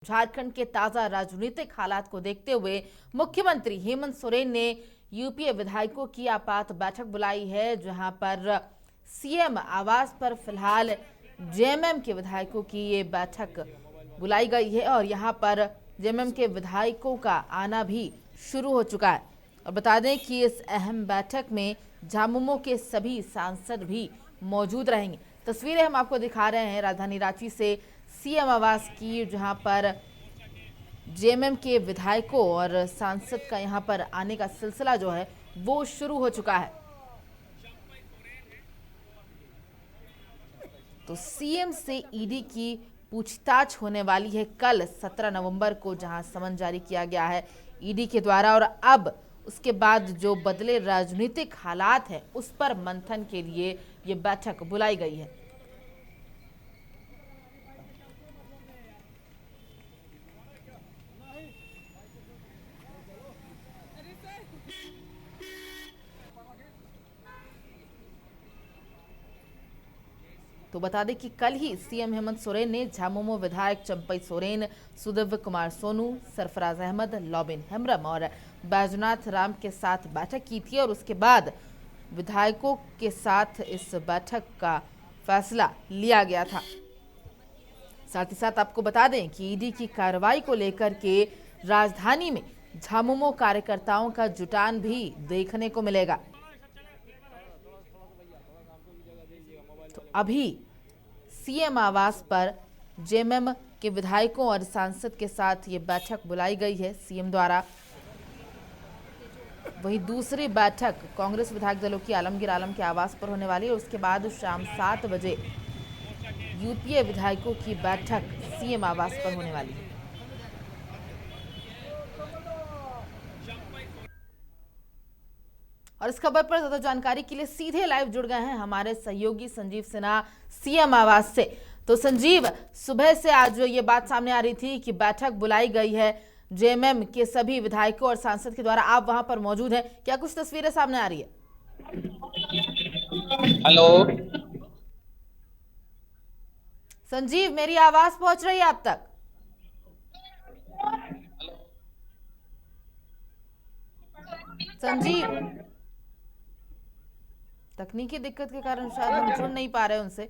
झारखंड के ताजा राजनीतिक हालात को देखते हुए मुख्यमंत्री हेमंत सोरेन ने यूपीए विधायकों की आपात बैठक बुलाई है, जहां पर सीएम आवास पर फिलहाल जेएमएम के विधायकों की ये बैठक बुलाई गई है और यहां पर जेएमएम के विधायकों का आना भी शुरू हो चुका है। और बता दें कि इस अहम बैठक में झामुमो के सभी सांसद भी मौजूद रहेंगे। तस्वीरें हम आपको दिखा रहे हैं राजधानी रांची से सीएम आवास की, जहां पर जेएमएम के विधायकों और सांसद का यहां पर आने का सिलसिला जो है वो शुरू हो चुका है। तो सीएम से ईडी की पूछताछ होने वाली है कल 17 नवंबर को, जहां समन जारी किया गया है ईडी के द्वारा। और अब उसके बाद जो बदले राजनीतिक हालात हैं उस पर मंथन के लिए ये बैठक बुलाई गई है। तो बता दें कि कल ही सीएम हेमंत सोरेन ने झामुमो विधायक चंपई सोरेन, सुदिव्य कुमार सोनू, सरफराज अहमद, लॉबिन हेम्ब्रम और बैजनाथ राम के साथ बैठक की थी और उसके बाद विधायकों के साथ इस बैठक का फैसला लिया गया था। साथ ही साथ आपको बता दें कि ईडी की कार्रवाई को लेकर के राजधानी में झामुमो कार्यकर्ताओं का जुटान भी देखने को मिलेगा। तो अभी सीएम आवास पर जेएमएम के विधायकों और सांसद के साथ ये बैठक बुलाई गई है सीएम द्वारा। वहीं दूसरी बैठक कांग्रेस विधायक दलों की आलमगीर आलम के आवास पर होने वाली है। उसके बाद शाम 7 बजे यूपीए विधायकों की बैठक सीएम आवास पर होने वाली है। और इस खबर पर ज्यादा जानकारी के लिए सीधे लाइव जुड़ गए हैं हमारे सहयोगी संजीव सिन्हा सीएम आवास से। तो संजीव, सुबह से आज ये बात सामने आ रही थी कि बैठक बुलाई गई है जेएमएम के सभी विधायकों और सांसद के द्वारा, आप वहां पर मौजूद हैं, क्या कुछ तस्वीरें सामने आ रही है? हेलो संजीव, मेरी आवाज पहुंच रही है आप तक? संजीव, तकनीकी दिक्कत के कारण शायद हम जुड़ नहीं पा रहे हैं उनसे।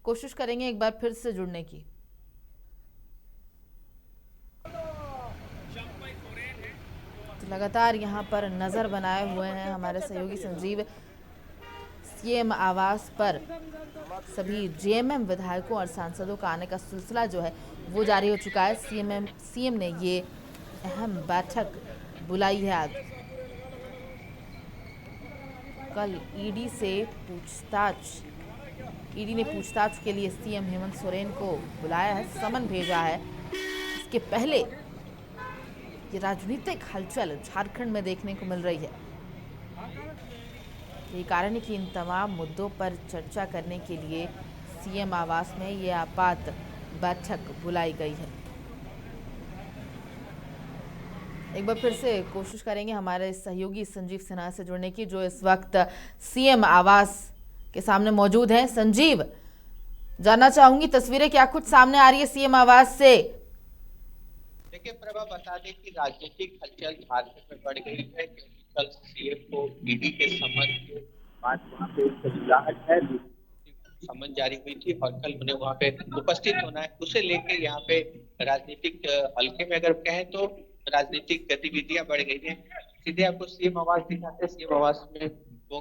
कोशिश करेंगे एक बार फिर से जुड़ने की। तो लगातार यहाँ पर नजर बनाए हुए हैं हमारे सहयोगी संजीव। सीएम आवास पर सभी जेएमएम विधायकों और सांसदों का आने का सिलसिला जो है वो जारी हो चुका है। सीएम ने ये अहम बैठक बुलाई है आज। कल ईडी ने पूछताछ के लिए सीएम हेमंत सोरेन को बुलाया है, समन भेजा है। इसके पहले ये राजनीतिक हलचल झारखंड में देखने को मिल रही है। यही कारण है कि इन तमाम मुद्दों पर चर्चा करने के लिए सीएम आवास में ये आपात बैठक बुलाई गई है। एक बार फिर से कोशिश करेंगे हमारे सहयोगी संजीव सिन्हा से जुड़ने की, जो इस वक्त सीएम आवास के सामने मौजूद हैं। संजीव, जानना चाहूंगी तस्वीरें क्या कुछ सामने आ रही है सीएम आवास से? देखिए प्रभा, बता दें कि राजनीतिक हलचल झारखंड में बढ़ गई है क्योंकि कल सीएम को ईडी के समन के बाद वहाँ पे खिलाहट है, समन जारी हुई थी और कल उन्हें वहाँ पे उपस्थित होना है। उसे लेकर यहाँ पे राजनीतिक हल्के में अगर कहें तो राजनीतिक गतिविधियां बढ़ गई हैं। सीधे आपको सीएम आवास दिखाते हैं। सीएम आवास में वो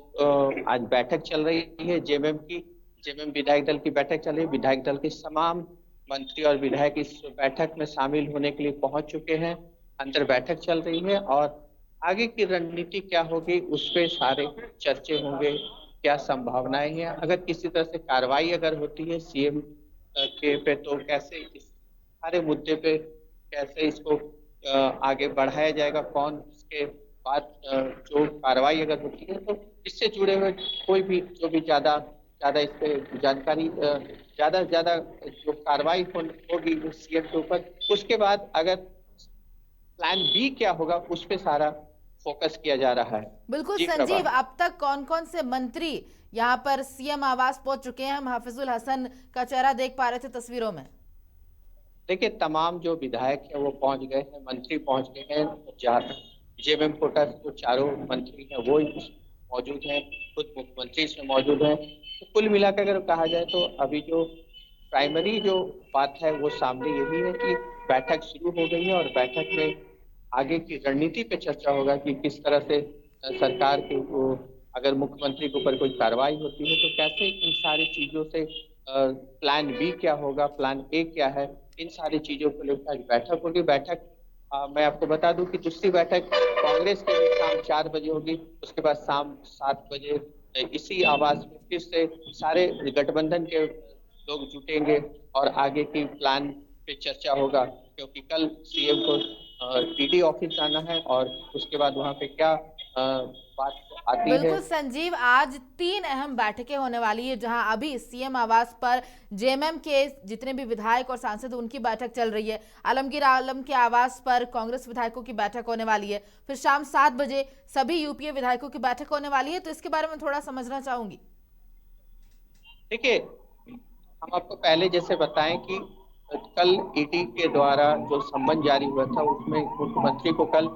आज बैठक चल रही है जेएमएम विधायक दल की बैठक चल रही है। विधायक दल के तमाम मंत्री और विधायक इस बैठक में शामिल होने के लिए पहुंच चुके हैं। अंदर बैठक चल रही है और आगे की रणनीति क्या होगी उस पे सारे चर्चे होंगे, क्या संभावनाएं हैं। अगर किसी तरह से कार्रवाई अगर होती है सीएम के पे तो कैसे इस सारे मुद्दे पे कैसे इसको आगे बढ़ाया जाएगा, कौन इसके बाद जो कार्रवाई अगर होती है तो इससे जुड़े हुए कोई भी जो भी ज्यादा इस पे जानकारी ज्यादा से ज्यादा जो कार्रवाई होगी सीएम के ऊपर, उसके बाद अगर प्लान बी क्या होगा उस पे सारा फोकस किया जा रहा है। बिल्कुल जी संजीव, अब तक कौन कौन से मंत्री यहाँ पर सीएम आवास पहुंच चुके हैं? हम हाफिजुल हसन का चेहरा देख पा रहे थे तस्वीरों में। देखिए, तमाम जो विधायक हैं वो पहुंच गए हैं, मंत्री पहुंच गए हैं। जहाँ जेएमएम कोटा से जो चारों मंत्री हैं वो मौजूद हैं, खुद मुख्यमंत्री इसमें मौजूद हैं। तो कुल मिलाकर अगर कहा जाए तो अभी जो प्राइमरी जो बात है वो सामने यही है कि बैठक शुरू हो गई है और बैठक में आगे की रणनीति पे चर्चा होगा कि किस तरह से सरकार के वो अगर मुख्यमंत्री के ऊपर कोई कार्रवाई होती है तो कैसे इन सारी चीजों से प्लान बी क्या होगा, प्लान ए क्या है, इन सारी चीजों को लेकर आज बैठक होगी। बैठक मैं आपको बता दूं कि दूसरी बैठक कांग्रेस की भी शाम 4 बजे होगी, उसके बाद शाम 7 बजे इसी आवास में फिर से सारे गठबंधन के लोग जुटेंगे और आगे की प्लान पे चर्चा होगा, क्योंकि कल सीएम को ईडी ऑफिस जाना है और उसके बाद वहां पे क्या बात आती है। बिल्कुल संजीव, आज 3 अहम बैठकें होने वाली है, जहां अभी सीएम आवास पर जेएमएम के जितने भी विधायक और सांसद उनकी बैठक चल रही है। आलमगीर आलम के आवास पर कांग्रेस विधायकों की बैठक होने वाली है। फिर शाम 7 बजे सभी यूपीए विधायकों की बैठक होने वाली है। तो इसके बारे में थोड़ा समझना चाहूंगी। देखिए, हम आपको पहले जैसे बताएं कि कल ईडी के द्वारा जो सम्मन जारी हुआ था उसमें मुख्यमंत्री को कल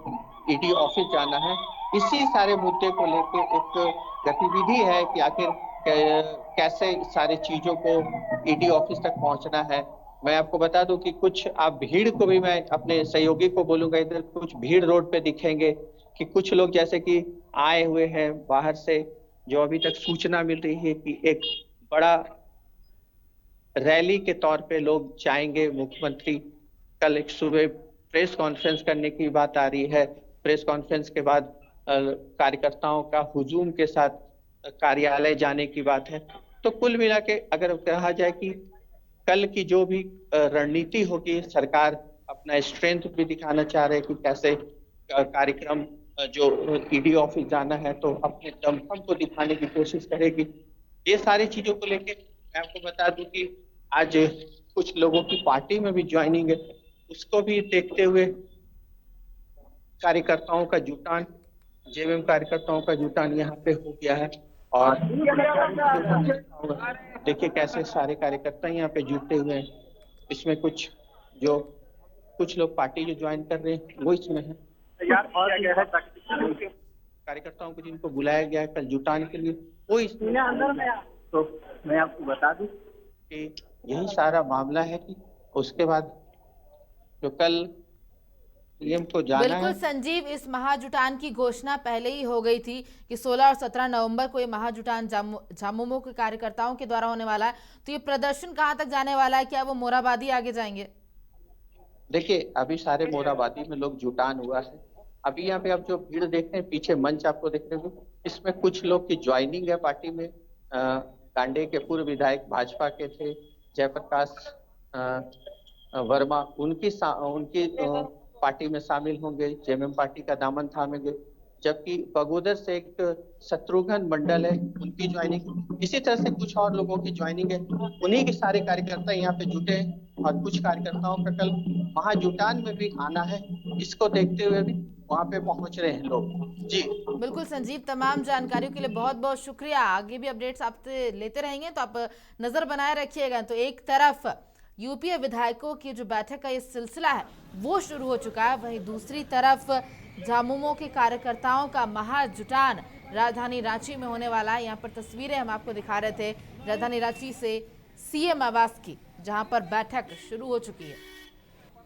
ईडी ऑफिस जाना है। इसी सारे मुद्दे को लेके एक गतिविधि है कि आखिर कैसे सारी चीजों को ईडी ऑफिस तक पहुंचना है। मैं आपको बता दूं कि कुछ आप भीड़ को भी, मैं अपने सहयोगी को बोलूंगा, इधर कुछ भीड़ रोड पे दिखेंगे कि कुछ लोग जैसे कि आए हुए हैं बाहर से, जो अभी तक सूचना मिल रही है कि एक बड़ा रैली के तौर पे लोग जाएंगे। मुख्यमंत्री कल एक सुबह प्रेस कॉन्फ्रेंस करने की बात आ रही है। प्रेस कॉन्फ्रेंस के बाद कार्यकर्ताओं का हुजूम के साथ कार्यालय जाने की बात है। तो कुल मिला के अगर कहा जाए कि कल की जो भी रणनीति होगी, सरकार अपना स्ट्रेंथ भी दिखाना चाह रहे हैं कि कैसे कार्यक्रम जो ईडी ऑफिस जाना है तो अपने दमखम को दिखाने की कोशिश करेगी। ये सारी चीजों को लेके मैं आपको बता दूं कि आज कुछ लोगों की पार्टी में भी ज्वाइनिंग है, उसको भी देखते हुए कार्यकर्ताओं का जुटान, जेएमएम कार्यकर्ताओं का जुटान यहाँ पे हो गया है। और देखिए कैसे सारे कार्यकर्ता यहाँ पे जुटे हुए हैं। इसमें कुछ लोग पार्टी जो ज्वाइन कर रहे हैं वो इसमें है। कार्यकर्ताओं को जिनको बुलाया गया है कल जुटाने के लिए वो इसमें। तो मैं आपको बता दूं कि यही सारा मामला है कि उसके बाद जो कल सीएम को जाना बिल्कुल है। संजीव, इस महाजुटान की घोषणा पहले ही हो गई थी कि 16 और 17 नवंबर को ये महाजुटान झामुमो के कार्यकर्ताओं के द्वारा होने वाला है। तो ये प्रदर्शन कहां तक जाने वाला है? क्या वो मोराबादी आगे जाएंगे? देखिए, अभी सारे मोराबादी में लोग जुटान हुआ है। अभी यहाँ पे आप जो भीड़ देख रहे हैं, पीछे मंच आपको देखने को, इसमें कुछ लोग की ज्वाइनिंग है पार्टी में। कांडे के पूर्व विधायक भाजपा के थे, जयप्रकाश वर्मा, उनकी पार्टी में शामिल होंगे, जेएमएम पार्टी का दामन थामेंगे। जबकि बगोदर से एक शत्रुघ्न मंडल है, उनकी ज्वाइनिंग, इसी तरह से कुछ और लोगों की ज्वाइनिंग है। उन्हीं के सारे कार्यकर्ता यहाँ पे जुटे हैं और कुछ कार्यकर्ताओं का कल महाजुटान में भी आना है। इसको देखते हुए भी वहां पे पहुंच रहे हैं लोग। जी बिल्कुल संजीव, तमाम जानकारियों के लिए बहुत बहुत शुक्रिया। आगे भी अपडेट्स आपसे लेते रहेंगे, तो आप नजर बनाए रखिएगा। तो एक तरफ यूपीए विधायकों की जो बैठक का ये सिलसिला है वो शुरू हो चुका है, वहीं दूसरी तरफ झामुमो के कार्यकर्ताओं का महाजुटान राजधानी रांची में होने वाला है। यहाँ पर तस्वीरें हम आपको दिखा रहे थे राजधानी रांची से सीएम आवास की, जहां पर बैठक शुरू हो चुकी है।